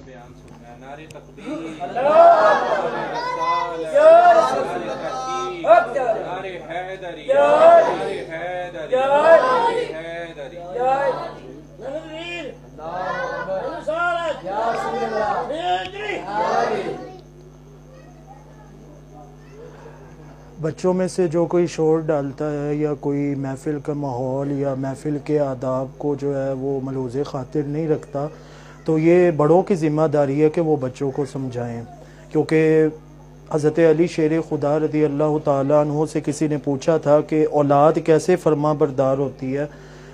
بیان سننا ہے. نعرہ تکبیر، نعرہ رسالت، نعرہ تحقیق، نعرہ حیدری، نعرہ حیدری، نعرہ حیدری. بچوں میں سے جو کوئی شور ڈالتا ہے یا کوئی محفل کا ماحول یا محفل کے آداب کو جو ہے وہ ملحوظ خاطر نہیں رکھتا، تو یہ بڑوں کی ذمہ داری ہے کہ وہ بچوں کو سمجھائیں. کیونکہ حضرت علی شیر خدا رضی اللہ تعالیٰ عنہ سے کسی نے پوچھا تھا کہ اولاد کیسے فرما بردار ہوتی ہے،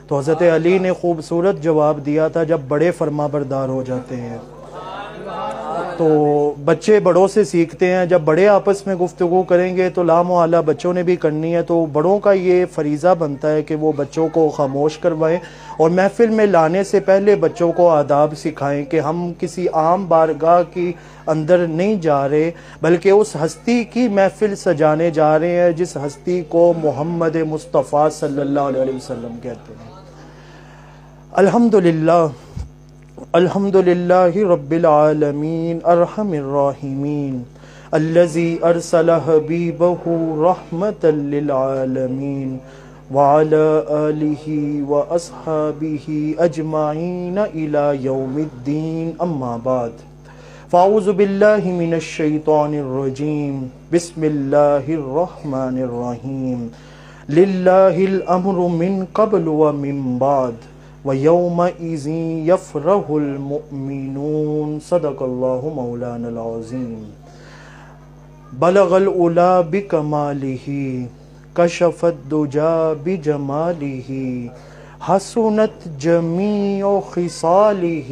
تو حضرت علی نے خوبصورت جواب دیا تھا، جب بڑے فرما بردار ہو جاتے ہیں. تو بچے بڑوں سے سیکھتے ہیں، جب بڑے آپس میں گفتگو کریں گے تو لا محالہ بچوں نے بھی کرنی ہے. تو بڑوں کا یہ فریضہ بنتا ہے کہ وہ بچوں کو خاموش کروائیں اور محفل میں لانے سے پہلے بچوں کو آداب سکھائیں کہ ہم کسی عام بارگاہ کی اندر نہیں جا رہے، بلکہ اس ہستی کی محفل سجانے جا رہے ہیں جس ہستی کو محمد مصطفیٰ صلی اللہ علیہ وسلم کہتے ہیں. الحمدللہ الحمدللہ رب العالمین ارحم الراحمین الذی ارسل حبیبہ رحمتا للعالمین وعلى آلہ واصحابہ اجمعین الی یوم الدین. اما بعد فاعوذ باللہ من الشیطان الرجیم. بسم اللہ الرحمن الرحیم. للہ الامر من قبل ومن بعد وَيَوْمَئِذٍ يَفْرَحُ الْمُؤْمِنُونَ. صدق اللہ مولانا العظیم. بلغ العلا بکمالہ کشف الدجا بجمالہ حسنت جمیع خصالہ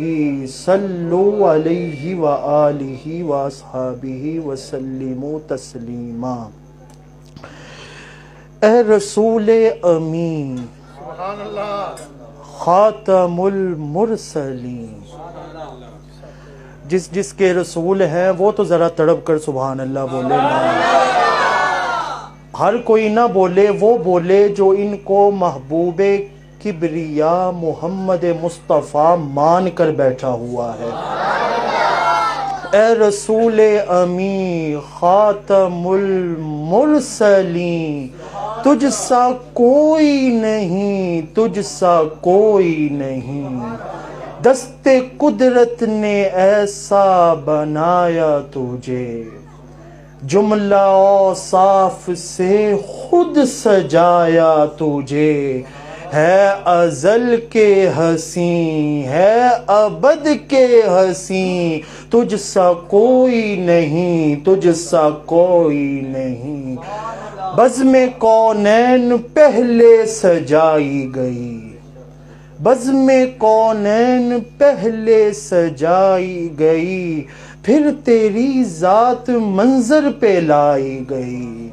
صلوا علیہ وآلہ واصحابہ وسلموا تسلیما. اے رسول امین سبحان اللہ، خاتم المرسلین. جس کے رسول ہیں وہ تو ذرا تڑپ کر سبحان اللہ بولے نا. ہر کوئی نہ بولے، وہ بولے جو ان کو محبوب کبریا محمد مصطفیٰ مان کر بیٹھا ہوا ہے. اے رسول امی خاتم المرسلین، تجھ سا کوئی نہیں، تجھ سا کوئی نہیں. دست قدرت نے ایسا بنایا تجھے، جملہ اوصاف سے خود سجایا تجھے. ہے ازل کے حسین، ہے ابد کے حسین، تجھ سا کوئی نہیں، تجھ سا کوئی نہیں. بزم کونین پہلے سجائی گئی، بزم کونین پہلے سجائی گئی، پھر تیری ذات منظر پہ لائی گئی.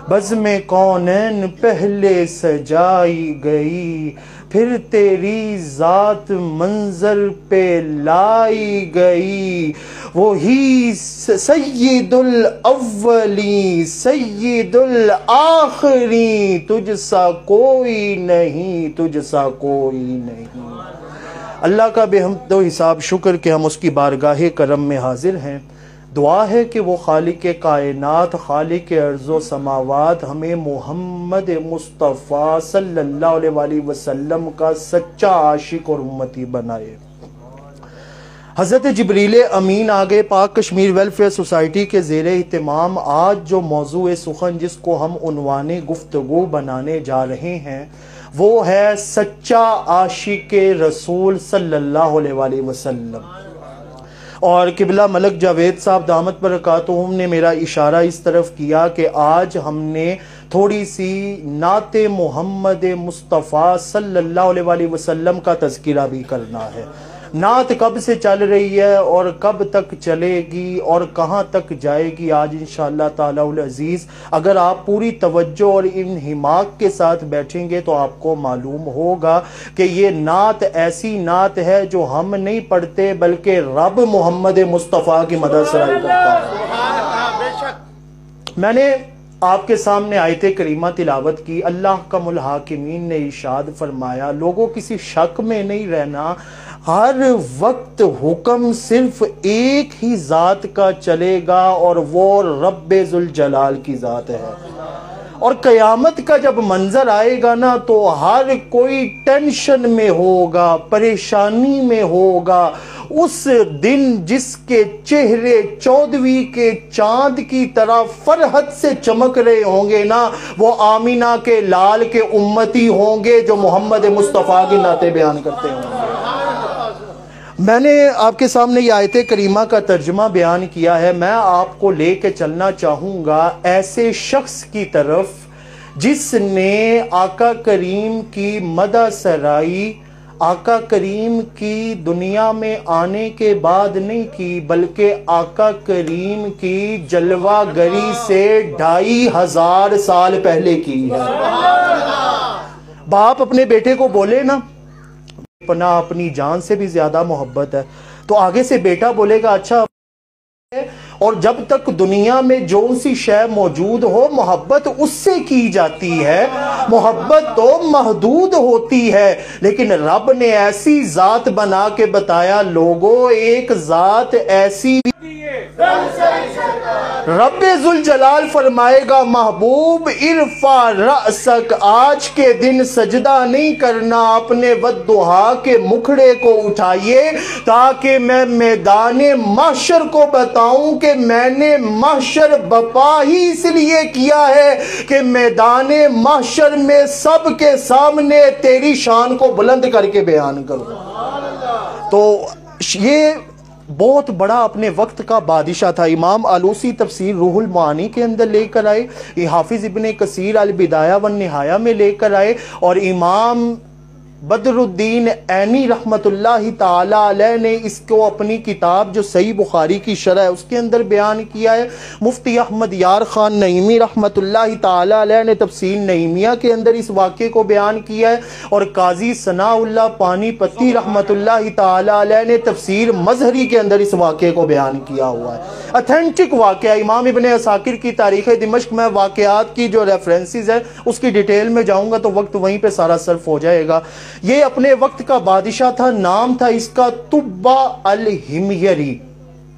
بزم کونین پہلے سجائی گئی، پھر تیری ذات منظر پہ لائی گئی. وہی سید الاولی سید الآخری، تجھ سا کوئی نہیں، تجھ سا کوئی نہیں. اللہ کا بے حمد و حساب شکر کہ ہم اس کی بارگاہ کرم میں حاضر ہیں. دعا ہے کہ وہ خالق کائنات، خالق ارض و سماوات ہمیں محمد مصطفیٰ صلی اللہ علیہ وآلہ وسلم کا سچا عاشق اور امتی بنائے. حضرت جبریل امین آگے پاک کشمیر ویلفیئر سوسائٹی کے زیر اہتمام آج جو موضوع سخن جس کو ہم عنوان گفتگو بنانے جا رہے ہیں وہ ہے سچا عاشق رسول صلی اللہ علیہ وآلہ وسلم. اور قبلہ ملک جاوید صاحب دامت برکاتہم نے میرا اشارہ اس طرف کیا کہ آج ہم نے تھوڑی سی نعت محمد مصطفیٰ صلی اللہ علیہ وآلہ وسلم کا تذکرہ بھی کرنا ہے. نعت کب سے چل رہی ہے اور کب تک چلے گی اور کہاں تک جائے گی، آج انشاءاللہ تعالی العزیز اگر آپ پوری توجہ اور انہماک کے ساتھ بیٹھیں گے تو آپ کو معلوم ہوگا کہ یہ نعت ایسی نعت ہے جو ہم نہیں پڑھتے بلکہ رب محمد مصطفیٰ کی مدد سرائی کرتا ہے. میں نے آپ کے سامنے آیت کریمہ تلاوت کی. اللہ کا الحاکمین نے ارشاد فرمایا لوگوں کسی شک میں نہیں رہنا، ہر وقت حکم صرف ایک ہی ذات کا چلے گا اور وہ رب ذوالجلال کی ذات ہے. اور قیامت کا جب منظر آئے گا نا تو ہر کوئی ٹینشن میں ہوگا, پریشانی میں ہوگا. اس دن جس کے چہرے 14ویں کے چاند کی طرح فرحت سے چمک رہے ہوں گے نا, وہ آمینہ کے لال کے امتی ہوں گے جو محمد مصطفیٰ کی نعتیں بیان کرتے ہوں گے. میں نے آپ کے سامنے یہ آیت کریمہ کا ترجمہ بیان کیا ہے. میں آپ کو لے کے چلنا چاہوں گا ایسے شخص کی طرف جس نے آقا کریم کی مدح سرائی آقا کریم کی دنیا میں آنے کے بعد نہیں کی, بلکہ آقا کریم کی جلوہ گری سے 2500 سال پہلے کی ہے. باپ اپنے بیٹے کو بولے نا پناہ اپنی جان سے بھی زیادہ محبت ہے, تو آگے سے بیٹا بولے گا اچھا, اور جب تک دنیا میں جو سی شے موجود ہو محبت اس سے کی جاتی ہے. محبت تو محدود ہوتی ہے, لیکن رب نے ایسی ذات بنا کے بتایا لوگوں, ایک ذات ایسی رب ذوالجلال فرمائے گا محبوب ارفع رأسک, آج کے دن سجدہ نہیں کرنا, اپنے والضحیٰ کے مکھڑے کو اٹھائیے تاکہ میں میدان محشر کو بتاؤں کہ میں نے محشر بپا ہی اس لیے کیا ہے کہ میدان محشر میں سب کے سامنے تیری شان کو بلند کر کے بیان کروں. تو یہ بہت بڑا اپنے وقت کا بادشاہ تھا. امام آلوسی تفسیر روح المعانی کے اندر لے کر آئے, یہ حافظ ابن کثیر البدایہ والنہایہ میں لے کر آئے, اور امام بدر الدین عینی رحمت اللہ تعالی علیہ نے اس کو اپنی کتاب جو صحیح بخاری کی شرح ہے اس کے اندر بیان کیا ہے. مفتی احمد یار خان نعیمی رحمت اللہ تعالی علیہ نے تفسیر نعیمیہ کے اندر اس واقعے کو بیان کیا ہے, اور قاضی ثناء اللہ پانی پتی رحمت اللہ تعالی علیہ نے تفسیر مظہری کے اندر اس واقعے کو بیان کیا ہوا ہے. اتھینٹک واقعہ. امام ابن عساکر کی تاریخ دمشق میں واقعات کی جو ریفرنسز ہے اس کی ڈیٹیل میں جاؤں گا تو وقت وہیں پہ سارا صرف ہو جائے گا. یہ اپنے وقت کا بادشاہ تھا, نام تھا اس کا تبا الحمیری,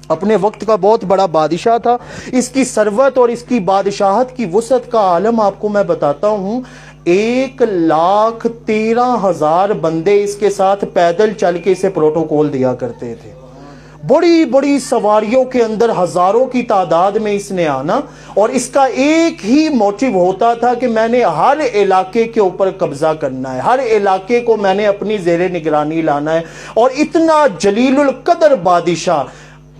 اپنے وقت کا بہت بڑا بادشاہ تھا. اس کی ثروت اور اس کی بادشاہت کی وسعت کا عالم آپ کو میں بتاتا ہوں. 1,13,000 بندے اس کے ساتھ پیدل چل کے اسے پروٹوکول دیا کرتے تھے. بڑی بڑی سواریوں کے اندر ہزاروں کی تعداد میں اس نے آنا, اور اس کا ایک ہی موٹیو ہوتا تھا کہ میں نے ہر علاقے کے اوپر قبضہ کرنا ہے, ہر علاقے کو میں نے اپنی زیر نگرانی لانا ہے. اور اتنا جلیل القدر بادشاہ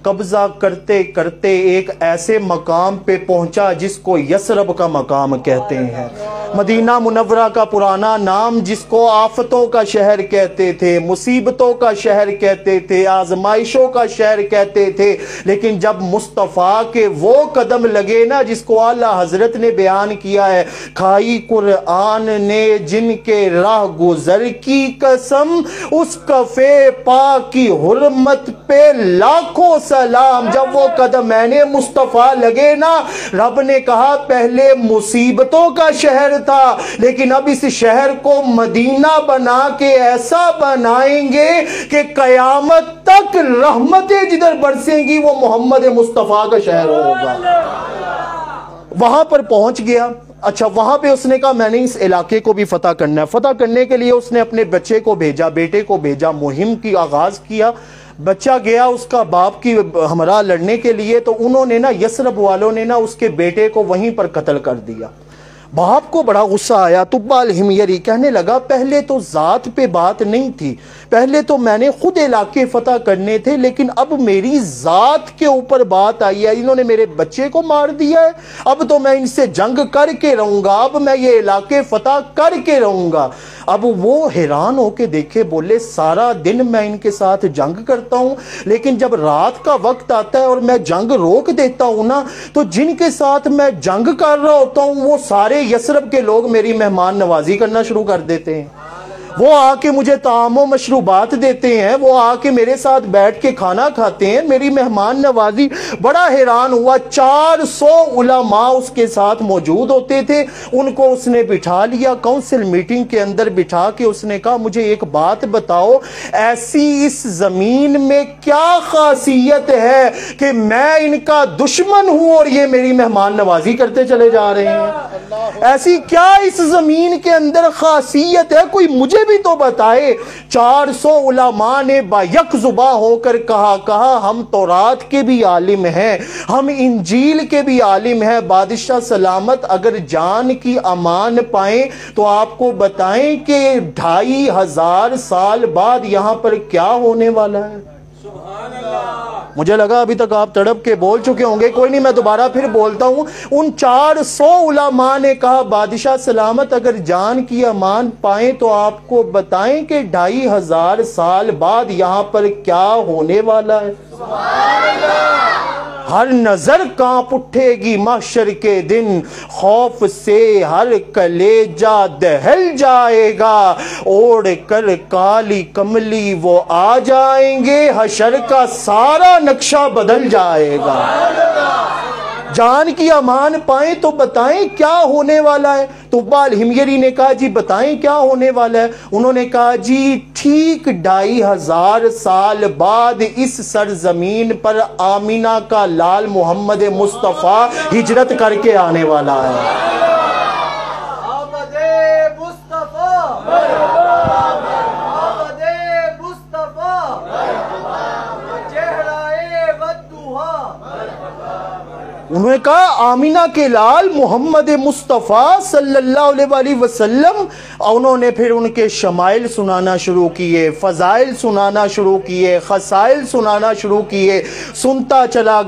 قبضہ کرتے کرتے ایک ایسے مقام پہ پہنچا جس کو یثرب کا مقام کہتے ہیں. مدینہ منورہ کا پرانا نام جس کو آفتوں کا شہر کہتے تھے, مصیبتوں کا شہر کہتے تھے, آزمائشوں کا شہر کہتے تھے. لیکن جب مصطفیٰ کے وہ قدم لگے نا جس کو اعلیٰ حضرت نے بیان کیا ہے, کھائی قرآن نے جن کے راہ گزر کی قسم, اس کفے پاک کی حرمت پہ لاکھوں سلام. جب وہ قدم مصطفیٰ لگے نا, رب نے کہا پہلے مصیبتوں کا شہر تھا, لیکن اب اس شہر کو مدینہ بنا کے ایسا بنائیں گے کہ قیامت تک رحمتیں جدھر برسیں گی وہ محمد مصطفیٰ کا شہر ہوگا. وہاں پر پہنچ گیا. اچھا, وہاں پہ اس نے کہا میں نے اس علاقے کو بھی فتح کرنا ہے. فتح کرنے کے لیے اس نے اپنے بچے کو بھیجا, بیٹے کو بھیجا, مہم کی آغاز کیا. بچہ گیا اس کا باپ کی ہمراہ لڑنے کے لیے, تو انہوں نے نا یثرب والوں نے نا اس کے بیٹے کو وہیں پر قتل کر دیا. باپ کو بڑا غصہ آیا. تبا الحمیری کہنے لگا پہلے تو ذات پہ بات نہیں تھی, پہلے تو میں نے خود علاقے فتح کرنے تھے, لیکن اب میری ذات کے اوپر بات آئی ہے. انہوں نے میرے بچے کو مار دیا ہے, اب تو میں ان سے جنگ کر کے رہوں گا, اب میں یہ علاقے فتح کر کے رہوں گا. اب وہ حیران ہو کے دیکھے, بولے سارا دن میں ان کے ساتھ جنگ کرتا ہوں, لیکن جب رات کا وقت آتا ہے اور میں جنگ روک دیتا ہوں نا, تو جن کے ساتھ میں جنگ کر رہا ہوتا ہوں وہ سارے یثرب کے لوگ میری مہمان نوازی کرنا شروع کر دیتے ہیں. وہ آ کے مجھے طعام و مشروبات دیتے ہیں، وہ آ کے میرے ساتھ بیٹھ کے کھانا کھاتے ہیں، میری مہمان نوازی۔ بڑا حیران ہوا، 400 علماء اس کے ساتھ موجود ہوتے تھے، ان کو اس نے بٹھا لیا، کونسل میٹنگ کے اندر بٹھا کے اس نے کہا مجھے ایک بات بتاؤ، ایسی اس زمین میں کیا خاصیت ہے کہ میں ان کا دشمن ہوں اور یہ میری مہمان نوازی کرتے چلے جا رہے ہیں؟ ایسی کیا اس زمین کے اندر خاصیت ہے، کوئی مجھے بھی تو بتائے۔ 400 علماء نے با یک زباں ہو کر کہا ہم تورات کے بھی عالم ہیں، ہم انجیل کے بھی عالم ہیں، بادشاہ سلامت اگر جان کی امان پائیں تو آپ کو بتائیں کہ 2500 سال بعد یہاں پر کیا ہونے والا ہے۔ سبحان اللہ۔ مجھے لگا ابھی تک آپ تڑپ کے بول چکے ہوں گے، کوئی نہیں، میں دوبارہ پھر بولتا ہوں۔ ان 400 علماء نے کہا بادشاہ سلامت اگر جان کی امان پائیں تو آپ کو بتائیں کہ 2500 سال بعد یہاں پر کیا ہونے والا ہے۔ سبحان اللہ۔ ہر نظر کانپ اٹھے گی محشر کے دن، خوف سے ہر کلیجہ دہل جائے گا، اوڑھ کر کالی کملی وہ آ جائیں گے، حشر کا سارا نقشہ بدل جائے گا۔ جان کی امان پائیں تو بتائیں کیا ہونے والا ہے۔ تو الحمیری نے کہا جی بتائیں کیا ہونے والا ہے؟ انہوں نے کہا جی ٹھیک 2500 سال بعد اس سرزمین پر آمینہ کا لال محمد مصطفیٰ ہجرت کر کے آنے والا ہے۔ انہوں نے کہا آمینہ کے لال محمد مصطفیٰ صلی اللہ علیہ وآلہ وسلم۔ انہوں نے پھر ان کے شمائل سنانا شروع کیے، فضائل سنانا شروع کیے، خصائل سنانا شروع کیے۔ سنتا چلا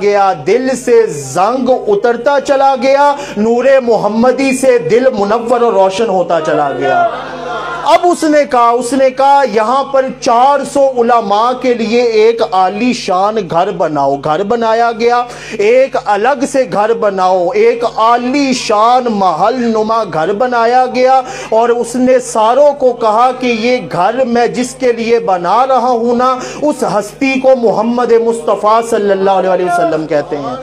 گیا، دل سے زنگ اترتا چلا گیا، نور محمدی سے دل منور اور روشن ہوتا چلا گیا۔ اب اس نے کہا یہاں پر 400 علماء کے لیے ایک عالی شان گھر بناؤ۔ گھر بنایا گیا، ایک الگ سے گھر بناؤ، ایک عالی شان محل نما گھر بنایا گیا، اور اس نے ساروں کو کہا کہ یہ گھر میں جس کے لیے بنا رہا ہوں نا، اس ہستی کو محمد مصطفیٰ صلی اللہ علیہ وسلم کہتے ہیں۔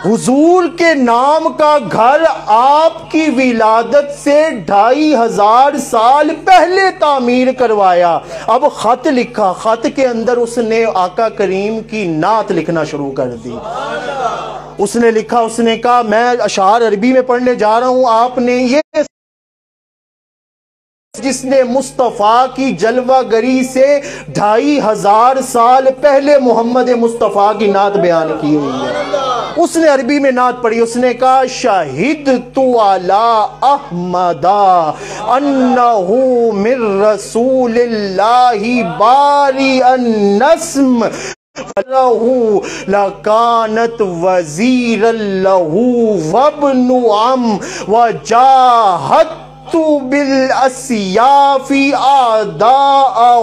حضور کے نام کا گھر آپ کی ولادت سے 2500 سال پہلے تعمیر کروایا۔ اب خط لکھا، خط کے اندر اس نے آقا کریم کی نعت لکھنا شروع کر دی۔ اس نے لکھا، اس نے کہا میں اشعار عربی میں پڑھنے جا رہا ہوں، آپ نے یہ جس نے مصطفیٰ کی جلوہ گری سے 2500 سال پہلے محمد مصطفیٰ کی نعت بیان کی ہوئی ہے۔ اس نے عربی میں نعت پڑھی، اس نے کہا شہدت علی احمدا انہو من رسول اللہ باری النسم لکانت وزیر اللہ وابن عم وجاہت بالاسیاف اعداءہ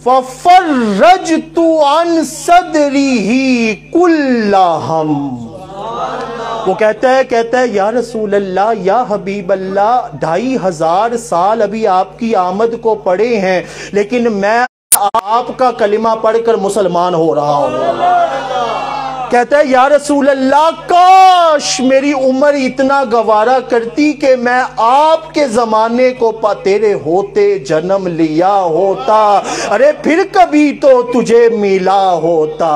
ففرجت عن صدرہ کل ہم۔ وہ کہتا ہے یا رسول اللہ، یا حبیب اللہ، 2500 سال ابھی آپ کی آمد کو پڑے ہیں، لیکن میں آپ کا کلمہ پڑھ کر مسلمان ہو رہا ہوں۔ کہتا ہے یا رسول اللہ، کاش میری عمر اتنا گوارا کرتی کہ میں آپ کے زمانے کو تیرے ہوتے جنم لیا ہوتا، ارے پھر کبھی تو تجھے ملا ہوتا۔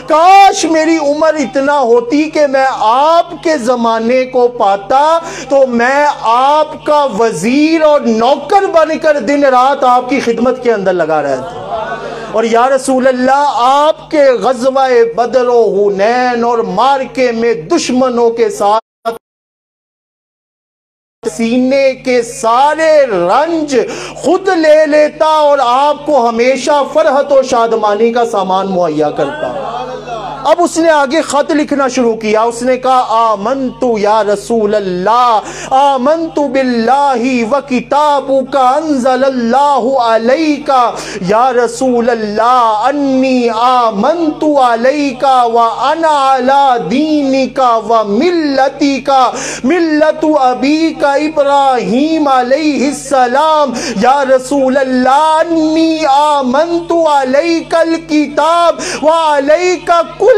کاش میری عمر اتنا ہوتی کہ میں آپ کے زمانے کو پاتا تو میں آپ کا وزیر اور نوکر بن کر دن رات آپ کی خدمت کے اندر لگا رہتا۔ اور یا رسول اللہ، آپ کے غزوہ بدر و حنین اور مارکے میں دشمنوں کے ساتھ سینے کے سارے رنج خود لے لیتا اور آپ کو ہمیشہ فرحت و شادمانی کا سامان مہیا کرتا۔ اب اس نے آگے خط لکھنا شروع کیا. اس نے کہا آمنتو یا رسول اللہ آمنتو باللہ و کتابک انزل اللہ علیک یا رسول اللہ انی آمنتو علیک و انا علی دینک و ملتک ملت ابیک ابراہیم علیہ السلام یا رسول اللہ انی آمنتو علیک الکتاب و علیک کل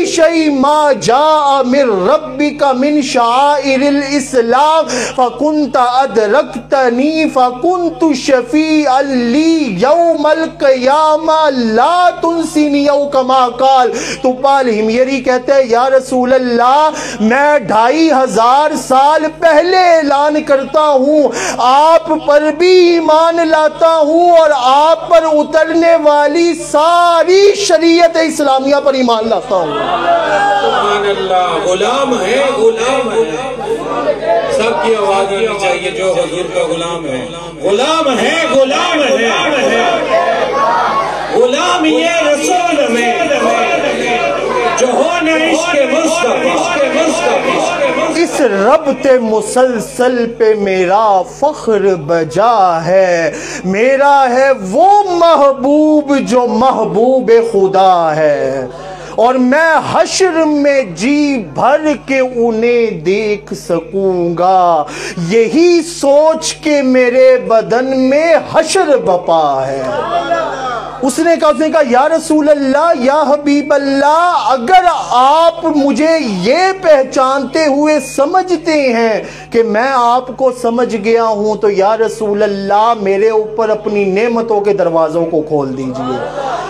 شیء ما جاء من ربک من شعائر الاسلام فکنت ادرکتنی فکنت شفیعا لی یوم القیامہ لا تنسینی او کما قال. طبال حمیری کہتے ہیں یا رسول اللہ میں 2500 سال پہلے اعلان کرتا ہوں آپ پر بھی ایمان لاتا ہوں اور آپ پر اترنے والی ساری شریعت اسلامیہ پر ایمان لاتا ہوں. سبحان اللہ. غلام ہے غلام ہے. سب کی آواز آنی چاہیے جو حضور کا غلام ہے. غلام ہے غلام ہے. غلام یہ رسول میں جو ہونا عشق مصطفیٰ. اس ربط مسلسل پہ میرا فخر بجا ہے. میرا ہے وہ محبوب جو محبوب خدا ہے اور میں حشر میں جی بھر کے انہیں دیکھ سکوں گا. یہی سوچ کے میرے بدن میں حشر بپا ہے. اس نے کہا یا رسول اللہ یا حبیب اللہ اگر آپ مجھے یہ پہچانتے ہوئے سمجھتے ہیں کہ میں آپ کو سمجھ گیا ہوں تو یا رسول اللہ میرے اوپر اپنی نعمتوں کے دروازوں کو کھول دیجئے.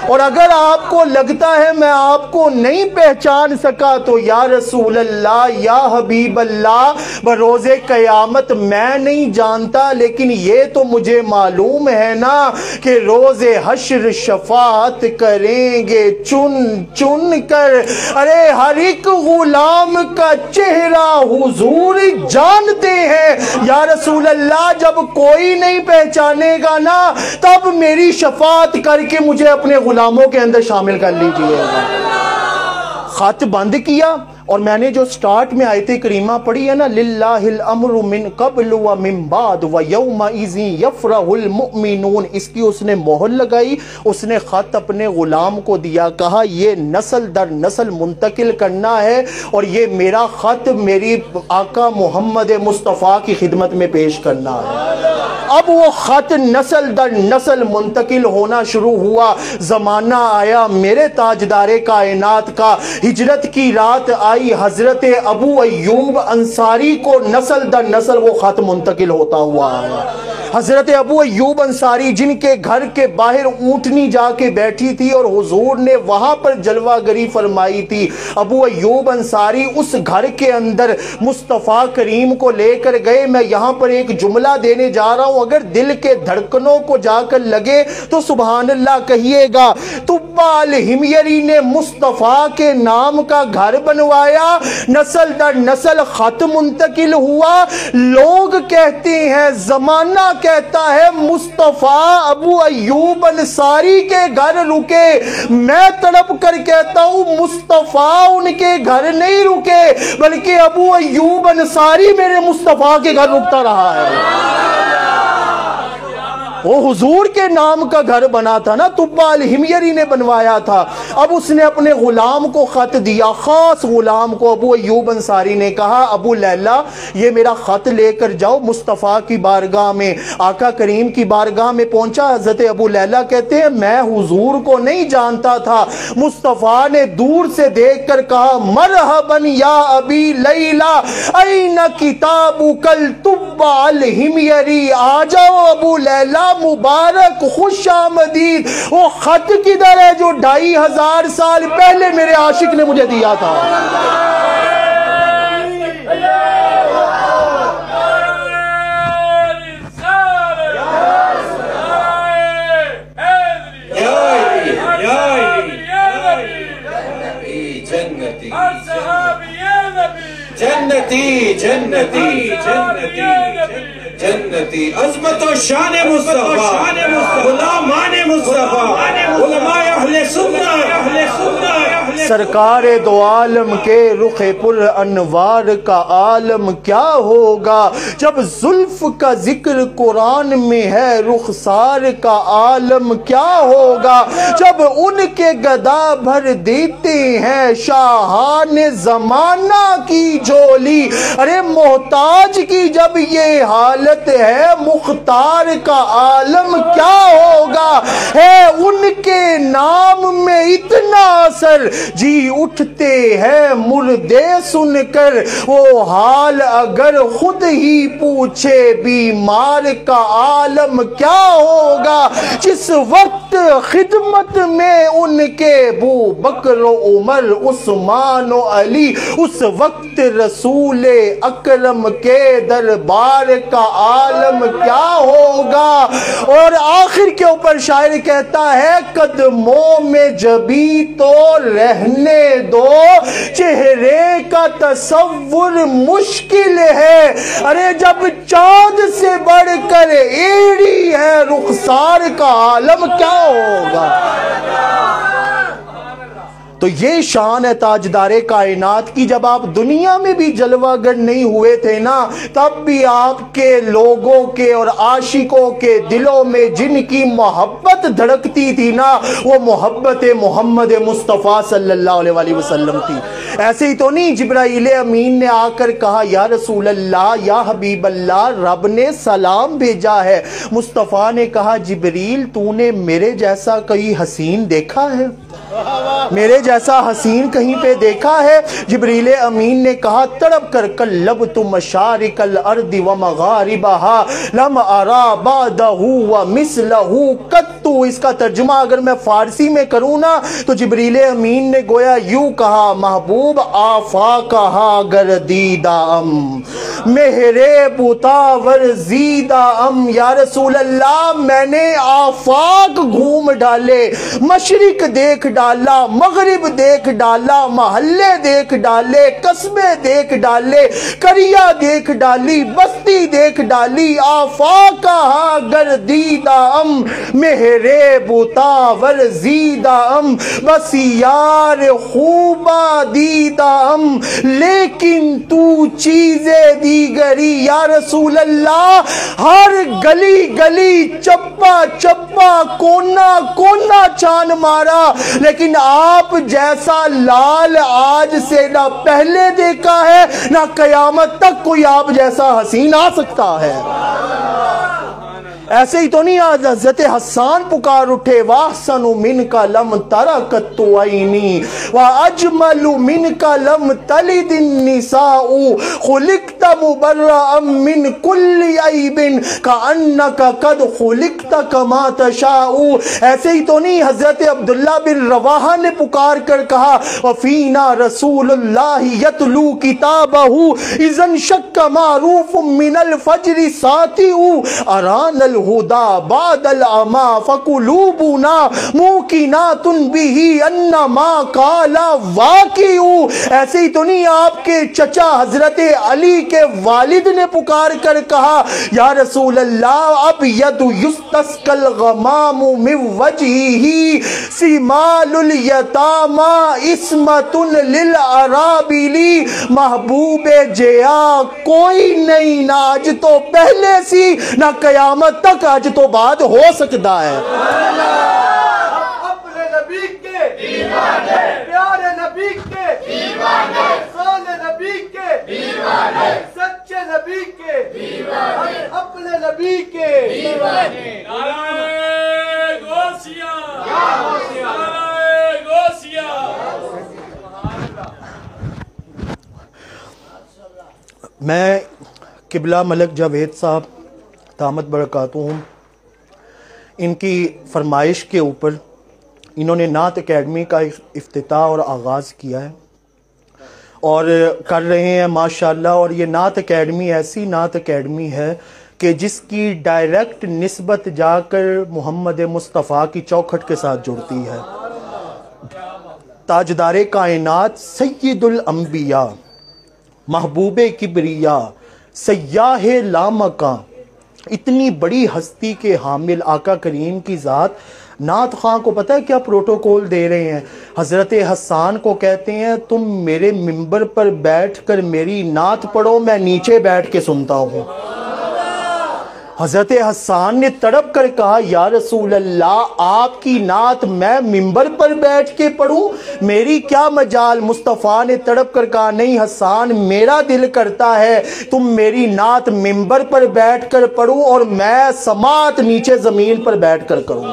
اور اگر آپ کو لگتا ہے میں آپ کو نہیں پہچان سکا تو یا رسول اللہ یا حبیب اللہ بروز قیامت میں نہیں جانتا لیکن یہ تو مجھے معلوم ہے نا کہ روز حشر شفاعت کریں گے چن چن کر. ارے ہر ایک غلام کا چہرہ حضور جانتے ہیں. یا رسول اللہ جب کوئی نہیں پہچانے گا نا تب میری شفاعت کر کے مجھے اپنے غلاموں کے اندر شامل کر لیجئے گا. خط بند کیا اور میں نے جو سٹارٹ میں آیت کریمہ پڑھی ہے نا للہ الامر من قبل و من بعد و یومئذ یفرح المؤمنون اس کی اس نے مہر لگائی. اس نے خط اپنے غلام کو دیا کہا یہ نسل در نسل منتقل کرنا ہے اور یہ میرا خط میری آقا محمد مصطفیٰ کی خدمت میں پیش کرنا ہے. اب وہ خط نسل در نسل منتقل ہونا شروع ہوا. زمانہ آیا میرے تاجدار کائنات کا. ہجرت کی رات آئی حضرت ابو ایوب انصاری کو نسل در نسل وہ خط منتقل ہوتا ہوا آیا. حضرت ابو ایوب انصاری جن کے گھر کے باہر اونٹنی جا کے بیٹھی تھی اور حضور نے وہاں پر جلوہ گری فرمائی تھی. ابو ایوب انصاری اس گھر کے اندر مصطفیٰ کریم کو لے کر گئے. میں یہاں پر ایک جملہ دینے جا رہا ہوں اگر دل کے دھڑکنوں کو جا کر لگے تو سبحان اللہ کہیے گا. طبہ الحمیری نے مصطفیٰ کے نام کا گھر بنوایا. نسل در نسل خط منتقل ہوا. لوگ کہتے ہیں زمانہ کہتا ہے مصطفیٰ ابو ایوب انصاری کے گھر رکے. میں تڑپ کر کہتا ہوں مصطفیٰ ان کے گھر نہیں رکے بلکہ ابو ایوب انصاری میرے مصطفیٰ کے گھر رکتا رہا ہے. وہ حضور کے نام کا گھر بنا تھا نا. طبہ الحمیری نے بنوایا تھا. اب اس نے اپنے غلام کو خط دیا. خاص غلام کو ابو ایوب انصاری نے کہا ابو لیلہ یہ میرا خط لے کر جاؤ مصطفیٰ کی بارگاہ میں. آقا کریم کی بارگاہ میں پہنچا. حضرت ابو لیلہ کہتے ہیں میں حضور کو نہیں جانتا تھا. مصطفیٰ نے دور سے دیکھ کر کہا مرحبا یا ابی لیلہ این کتابک الطبہ الحمیری. آ جاؤ ابو لیلہ مبارک خوش آمدید. وہ خط کدھر ہے جو 2500 سال پہلے میرے عاشق نے مجھے دیا تھا. جنتی جنتی جنتی جنتی عظمت و شان مصطفیٰ غلامان مصطفیٰ علماء اہل سنت سرکار دو عالم کے رخ پر انوار کا عالم کیا ہوگا جب زلف کا ذکر قرآن میں ہے رخسار کا عالم کیا ہوگا جب ان کے گدا بھر دیتے ہیں شاہان زمانہ کی جھولی ارے محتاج کی جب یہ حالت ہے مختار کا عالم کیا ہوگا ہے ان کے نام میں اتنا اثر جی اٹھتے ہیں مردے سن کر وہ حال اگر خود ہی پوچھے بیمار کا عالم کیا ہوگا جس وقت خدمت میں ان کے ابو بکر و عمر عثمان و علی اس وقت رسول اکرم کے دربار کا عالم کیا ہوگا اور آخر کے اوپر شاعر کہتا ہے قدموں میں جبھی تو رہنے دو چہرے کا تصور مشکل ہے ارے جب چاند سے بڑھ کر ایڑی ہے رخسار کا عالم کیا ہوگا تو یہ شان ہے تاجدار کائنات کی جب آپ دنیا میں بھی جلوہ گر نہیں ہوئے تھے نا تب بھی آپ کے لوگوں کے اور عاشقوں کے دلوں میں جن کی محبت دھڑکتی تھی نا وہ محبت محمد مصطفیٰ صلی اللہ علیہ وآلہ وسلم تھی ایسے ہی تو نہیں جبرائیل امین نے آ کر کہا یا رسول اللہ یا حبیب اللہ رب نے سلام بھیجا ہے مصطفیٰ نے کہا جبریل تو نے میرے جیسا کوئی حسین دیکھا ہے میرے جیسا حسین کہیں پہ دیکھا ہے جبریل امین نے کہا تڑپ کر قلبت مشارق الارض ومغاربہا لم ارا بعدہ ومثلہ قط اس کا ترجمہ اگر میں فارسی میں کروں نا تو جبریل امین نے گویا یوں کہا محبوب آفاقہا گردیدہ ام مہرے بتاور زیدہ ام یا رسول اللہ میں نے آفاق گھوم ڈالے مشرق دیکھ ڈالا مغرب دیکھ ڈالا محلے دیکھ ڈالے قصبے دیکھ ڈالے قریہ دیکھ ڈالی بستی دیکھ ڈالی آفاقہا گردیدہ ام مہرے بتاور زیدہ ام بس یار خوبہ دیدہ ام لیکن تو چیزیں دیگری یا رسول اللہ ہر گلی گلی چپا چپا کونا کونا چان مارا لیکن آپ جیسا لال آج سے نہ پہلے دیکھا ہے نہ قیامت تک کوئی آپ جیسا حسین آ سکتا ہے ایسے ہی تو نہیں آج حضرت حسان پکار اٹھے وَأَحْسَنُ مِنْكَ لَمْ تَرَ قَطُّ عَيْنِي وَأَجْمَلُ مِنْكَ لَمْ تَلِدِ النِّسَاءُ خُلِقْتَ مُبَرَّأً مِنْ كُلِّ عَيْبٍ كَأَنَّكَ قَدْ خُلِقْتَ كَمَا تَشَاءُ ایسے ہی تو نہیں حضرت عبداللہ بن رواحہ نے پکار کر کہا وَفِينَا رَسُولُ اللَّهِ يَتْلُو كِتَابَهُ إِذَا انشَقَّ مَعْرُوفٌ مِنَ الْفَجْرِ سَاطِعُ أَرَانَ الہدا بعد العما فقلوبنا موقنات به انما قال واقع ایسے ہی تو نہیں آپ کے چچا حضرت علی کے والد نے پکار کر کہا یا رسول اللہ ابید یستسقى الغمام من وجهه سمال الیتامی عصمت للارابل محبوب جیا کوئی نہیں نہ آج تو پہلے سی نہ قیامت تک آج تو بعد ہو سکتا ہے اپنے نبی کے دیوانے پیارے نبی کے دیوانے سونے نبی کے دیوانے سچے نبی کے دیوانے اپنے نبی کے دیوانے نعرہ غوثیہ نعرہ غوثیہ میں قبلہ ملک جاوید صاحب دامت برکاتہم ان کی فرمائش کے اوپر انہوں نے نعت اکیڈمی کا افتتاح اور آغاز کیا ہے اور کر رہے ہیں ماشاءاللہ اور یہ نعت اکیڈمی ایسی نعت اکیڈمی ہے کہ جس کی ڈائریکٹ نسبت جا کر محمد مصطفیٰ کی چوکھٹ کے ساتھ جڑتی ہے تاجدار کائنات سید الانبیاء محبوب کبریا سیاہ لامکاں اتنی بڑی ہستی کے حامل آقا کریم کی ذات نعت خواں کو پتہ ہے کیا پروٹوکول دے رہے ہیں؟ حضرت حسان کو کہتے ہیں تم میرے ممبر پر بیٹھ کر میری نعت پڑھو، میں نیچے بیٹھ کے سنتا ہوں۔ حضرت حسان نے تڑپ کر کہا یا رسول اللہ آپ کی نعت میں ممبر پر بیٹھ کے پڑھوں، میری کیا مجال؟ مصطفیٰ نے تڑپ کر کہا نہیں حسان، میرا دل کرتا ہے تم میری نعت ممبر پر بیٹھ کر پڑھوں اور میں سماعت نیچے زمین پر بیٹھ کر کروں۔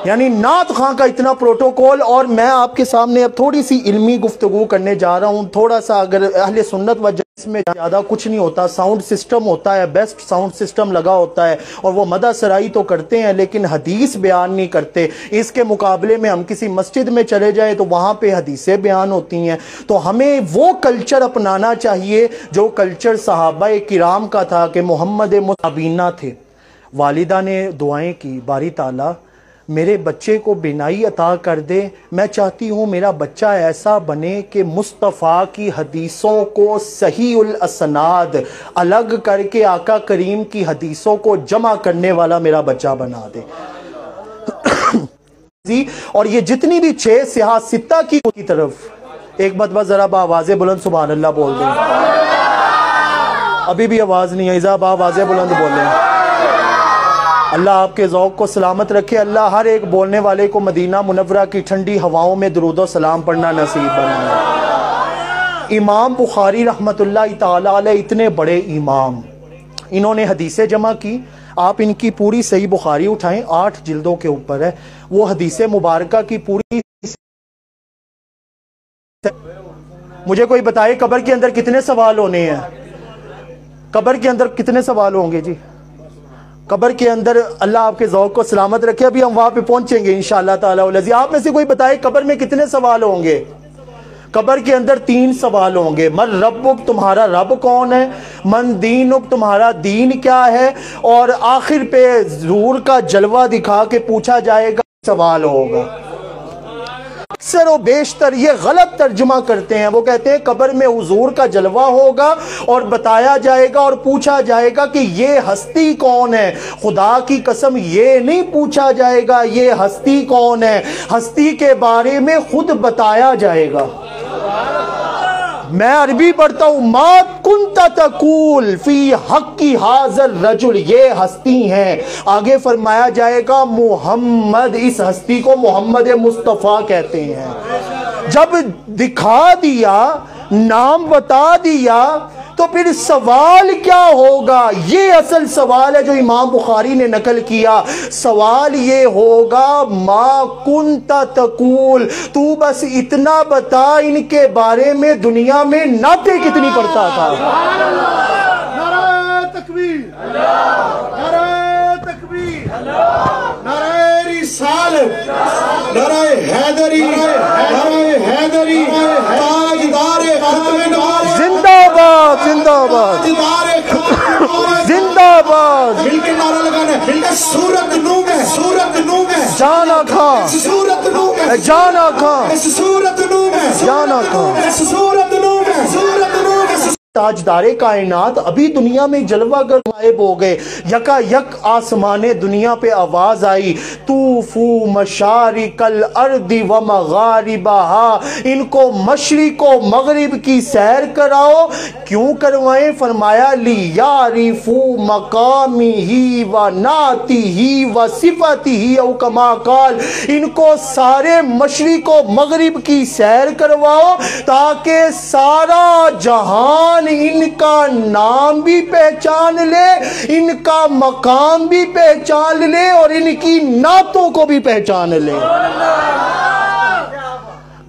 یعنی نعت خواں کا اتنا پروٹوکول۔ اور میں آپ کے سامنے اب تھوڑی سی علمی گفتگو کرنے جا رہا ہوں، تھوڑا سا اگر اہل سنت و جس میں زیادہ کچھ نہیں ہوتا، ساؤنڈ سسٹم ہوتا ہے، بیسٹ ساؤنڈ سسٹم لگا ہوتا ہے اور وہ مدح سرائی تو کرتے ہیں لیکن حدیث بیان نہیں کرتے۔ اس کے مقابلے میں ہم کسی مسجد میں چلے جائیں تو وہاں پہ حدیثیں بیان ہوتی ہیں۔ تو ہمیں وہ کلچر اپنانا چاہیے جو کلچر صحابہ کرام کا تھا کہ محمد متابینہ تھے۔ والدہ نے دعائیں کی باری تعالیٰ میرے بچے کو بینائی عطا کر دے، میں چاہتی ہوں میرا بچہ ایسا بنے کہ مصطفیٰ کی حدیثوں کو صحیح الاسناد الگ کر کے آقا کریم کی حدیثوں کو جمع کرنے والا میرا بچہ بنا دے۔ اور یہ جتنی بھی 6 سیاہ ستہ کی طرف ایک مرتبہ ذرا بآواز بلند سبحان اللہ بول دیں۔ ابھی بھی آواز نہیں ہے، ذرا آواز بلند بولیں۔ اللہ آپ کے ذوق کو سلامت رکھے، اللہ ہر ایک بولنے والے کو مدینہ منورہ کی ٹھنڈی ہواؤں میں درود و سلام پڑھنا نصیب بنائے۔ امام بخاری رحمت اللہ تعالیٰ علیہ اتنے بڑے امام، انہوں نے حدیثیں جمع کی۔ آپ ان کی پوری صحیح بخاری اٹھائیں، 8 جلدوں کے اوپر ہے وہ حدیث مبارکہ کی پوری۔ مجھے کوئی بتائے قبر کے اندر کتنے سوال ہونے ہیں؟ قبر کے اندر کتنے سوال ہوں گے جی؟ قبر کے اندر اللہ آپ کے ذوق کو سلامت رکھے، ابھی ہم وہاں پہ پہنچیں گے انشاءاللہ تعالی۔ آپ میں سے کوئی بتائے قبر میں کتنے سوال ہوں گے؟ قبر کے اندر 3 سوال ہوں گے۔ من ربک، تمہارا رب کون ہے؟ من دینک، تمہارا دین کیا ہے؟ اور آخر پہ ظہور کا جلوہ دکھا کے پوچھا جائے گا سوال ہوگا۔ اکثر و بیشتر یہ غلط ترجمہ کرتے ہیں، وہ کہتے ہیں قبر میں حضور کا جلوہ ہوگا اور بتایا جائے گا اور پوچھا جائے گا کہ یہ ہستی کون ہے۔ خدا کی قسم یہ نہیں پوچھا جائے گا یہ ہستی کون ہے، ہستی کے بارے میں خود بتایا جائے گا۔ میں عربی پڑھتا ہوں، ما کنت تقول فی حق حاضر رجل، یہ ہستی ہیں۔ آگے فرمایا جائے گا محمد، اس ہستی کو محمد مصطفیٰ کہتے ہیں۔ جب دکھا دیا، نام بتا دیا تو پھر سوال کیا ہوگا؟ یہ اصل سوال ہے جو امام بخاری نے نقل کیا۔ سوال یہ ہوگا ما کنت تقول، تو بس اتنا بتا ان کے بارے میں دنیا میں نعتیں کتنی پڑھتا تھا۔ نعرہ تکبیر، نعرہ تکبیر، نعرہ رسالت، نعرہ حیدری، نعرہ حیدری، تاجدار ختم نبوت، زندہ باد، زندہ باد، زندہ باد۔ مل کے نعرہ لگانا ہے، سورت نور ہے، سورت نور ہے، جانا کھا، سورت نور ہے، جانا کھا، سورت نور ہے، جانا کھا۔ سورت نور ہے، سورت نور ہے۔ تاجدار کائنات ابھی دنیا میں جلوہ گر غائب ہو گئے۔ یکا یک آسمان دنیا پہ آواز آئی، طوفو مشارق الارض و مغاربہا، ان کو مشرق و مغرب کی سیر کراؤ۔ کیوں کروائیں؟ فرمایا لیعرفو مقامہ و نعتہ و صفتہ، او کما قال، ان کو سارے مشرق و مغرب کی سیر کرواؤ تاکہ سارا جہان ان کا نام بھی پہچان لے، ان کا مقام بھی پہچان لے اور ان کی نعتوں کو بھی پہچان لے۔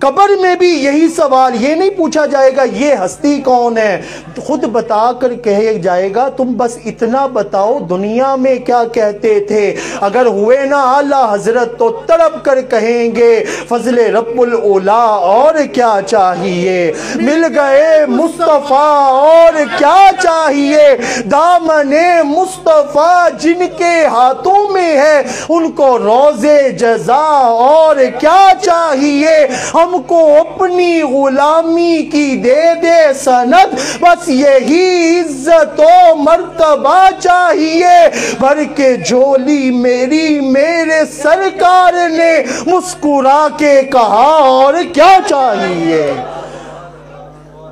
قبر میں بھی یہی سوال، یہ نہیں پوچھا جائے گا یہ ہستی کون ہے، خود بتا کر کہے جائے گا تم بس اتنا بتاؤ دنیا میں کیا کہتے تھے۔ اگر ہوئے نا اعلیٰ حضرت تو تڑپ کر کہیں گے فضل رب الاولا اور کیا چاہیے، مل گئے مصطفیٰ اور کیا چاہیے، دامن مصطفیٰ جن کے ہاتھوں میں میں ہے ان کو روزے جزا اور کیا چاہیے. ہم کو اپنی غلامی کی دے دے سند, بس یہی عزت و مرتبہ چاہیے. بھر کے جھولی میری میرے سرکار نے مسکرا کے کہا اور کیا چاہیے.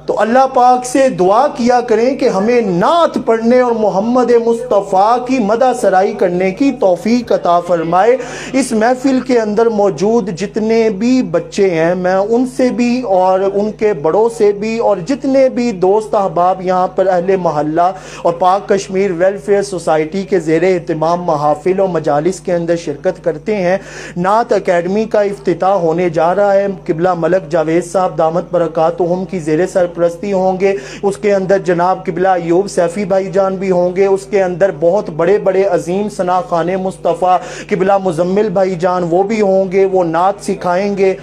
تو اللہ پاک سے دعا کیا کریں کہ ہمیں نعت پڑھنے اور محمد مصطفیٰ کی مدح سرائی کرنے کی توفیق عطا فرمائے. اس محفل کے اندر موجود جتنے بھی بچے ہیں, میں ان سے بھی اور ان کے بڑوں سے بھی اور جتنے بھی دوست احباب یہاں پر اہل محلہ اور پاک کشمیر ویلفیئر سوسائٹی کے زیر اہتمام محافل و مجالس کے اندر شرکت کرتے ہیں, نعت اکیڈمی کا افتتاح ہونے جا رہا ہے. قبلہ ملک جاوید صاحب دامت برکاتہم کی زیر سرپرستی ہوں گے. اس کے اندر جناب قبلہ ایوب سیفی بھائی جان بھی ہوں گے. اس کے اندر بہت بڑے بڑے عظیم ثنا خان مصطفیٰ قبلہ مزمل بھائی جان وہ بھی ہوں گے, وہ نعت سکھائیں گے.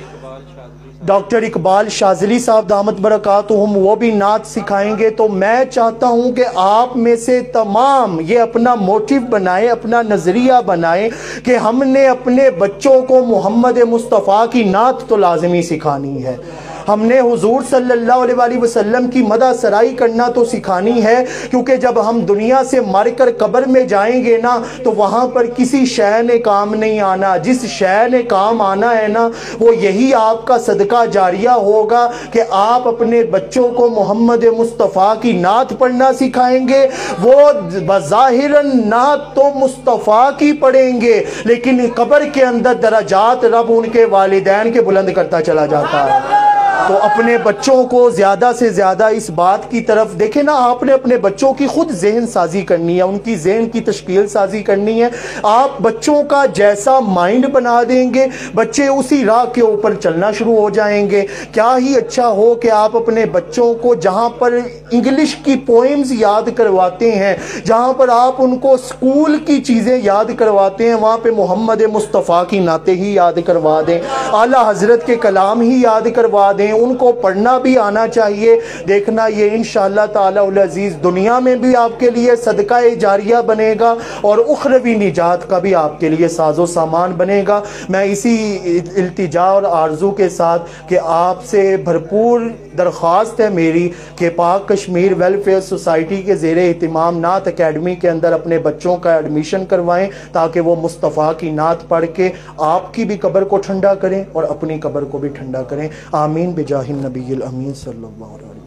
ڈاکٹر اقبال شاذلی صاحب دامت برکاتہم وہ بھی نعت سکھائیں گے. تو میں چاہتا ہوں کہ آپ میں سے تمام یہ اپنا موٹیو بنائیں, اپنا نظریہ بنائیں کہ ہم نے اپنے بچوں کو محمد مصطفیٰ کی نعت تو لازمی سکھانی ہے. ہم نے حضور صلی اللہ علیہ وآلہ وسلم کی مدح سرائی کرنا تو سکھانی ہے, کیونکہ جب ہم دنیا سے مر کر قبر میں جائیں گے نا تو وہاں پر کسی شے نے کام نہیں آنا. جس شے نے کام آنا ہے نا وہ یہی آپ کا صدقہ جاریہ ہوگا کہ آپ اپنے بچوں کو محمد مصطفیٰ کی نعت پڑھنا سکھائیں گے. وہ بظاہراً نعت تو مصطفیٰ کی پڑھیں گے, لیکن قبر کے اندر درجات رب ان کے والدین کے بلند کرتا چلا جاتا ہے. تو اپنے بچوں کو زیادہ سے زیادہ اس بات کی طرف دیکھیں نا, آپ نے اپنے بچوں کی خود ذہن سازی کرنی ہے, ان کی ذہن کی تشکیل سازی کرنی ہے. آپ بچوں کا جیسا مائنڈ بنا دیں گے بچے اسی راہ کے اوپر چلنا شروع ہو جائیں گے. کیا ہی اچھا ہو کہ آپ اپنے بچوں کو جہاں پر انگلش کی پوئمز یاد کرواتے ہیں, جہاں پر آپ ان کو اسکول کی چیزیں یاد کرواتے ہیں, وہاں پہ محمد مصطفیٰ کی نعتیں ہی یاد کروا دیں, اعلیٰ حضرت کے کلام ہی یاد کروا دیں. ان کو پڑھنا بھی آنا چاہیے. دیکھنا یہ انشاءاللہ تعالی العزیز دنیا میں بھی آپ کے لیے صدقہ جاریہ بنے گا اور اخروی نجات کا بھی آپ کے لیے ساز و سامان بنے گا. میں اسی التجا اور آرزو کے ساتھ کہ آپ سے بھرپور درخواست ہے میری کہ پاک کشمیر ویلفیئر سوسائٹی کے زیر اہتمام نعت اکیڈمی کے اندر اپنے بچوں کا ایڈمیشن کروائیں, تاکہ وہ مصطفیٰ کی نعت پڑھ کے آپ کی بھی قبر کو ٹھنڈا کریں اور اپنی قبر کو بھی ٹھنڈا کریں. آمین بجاہ النبی الامین صلی اللہ علیہ وسلم.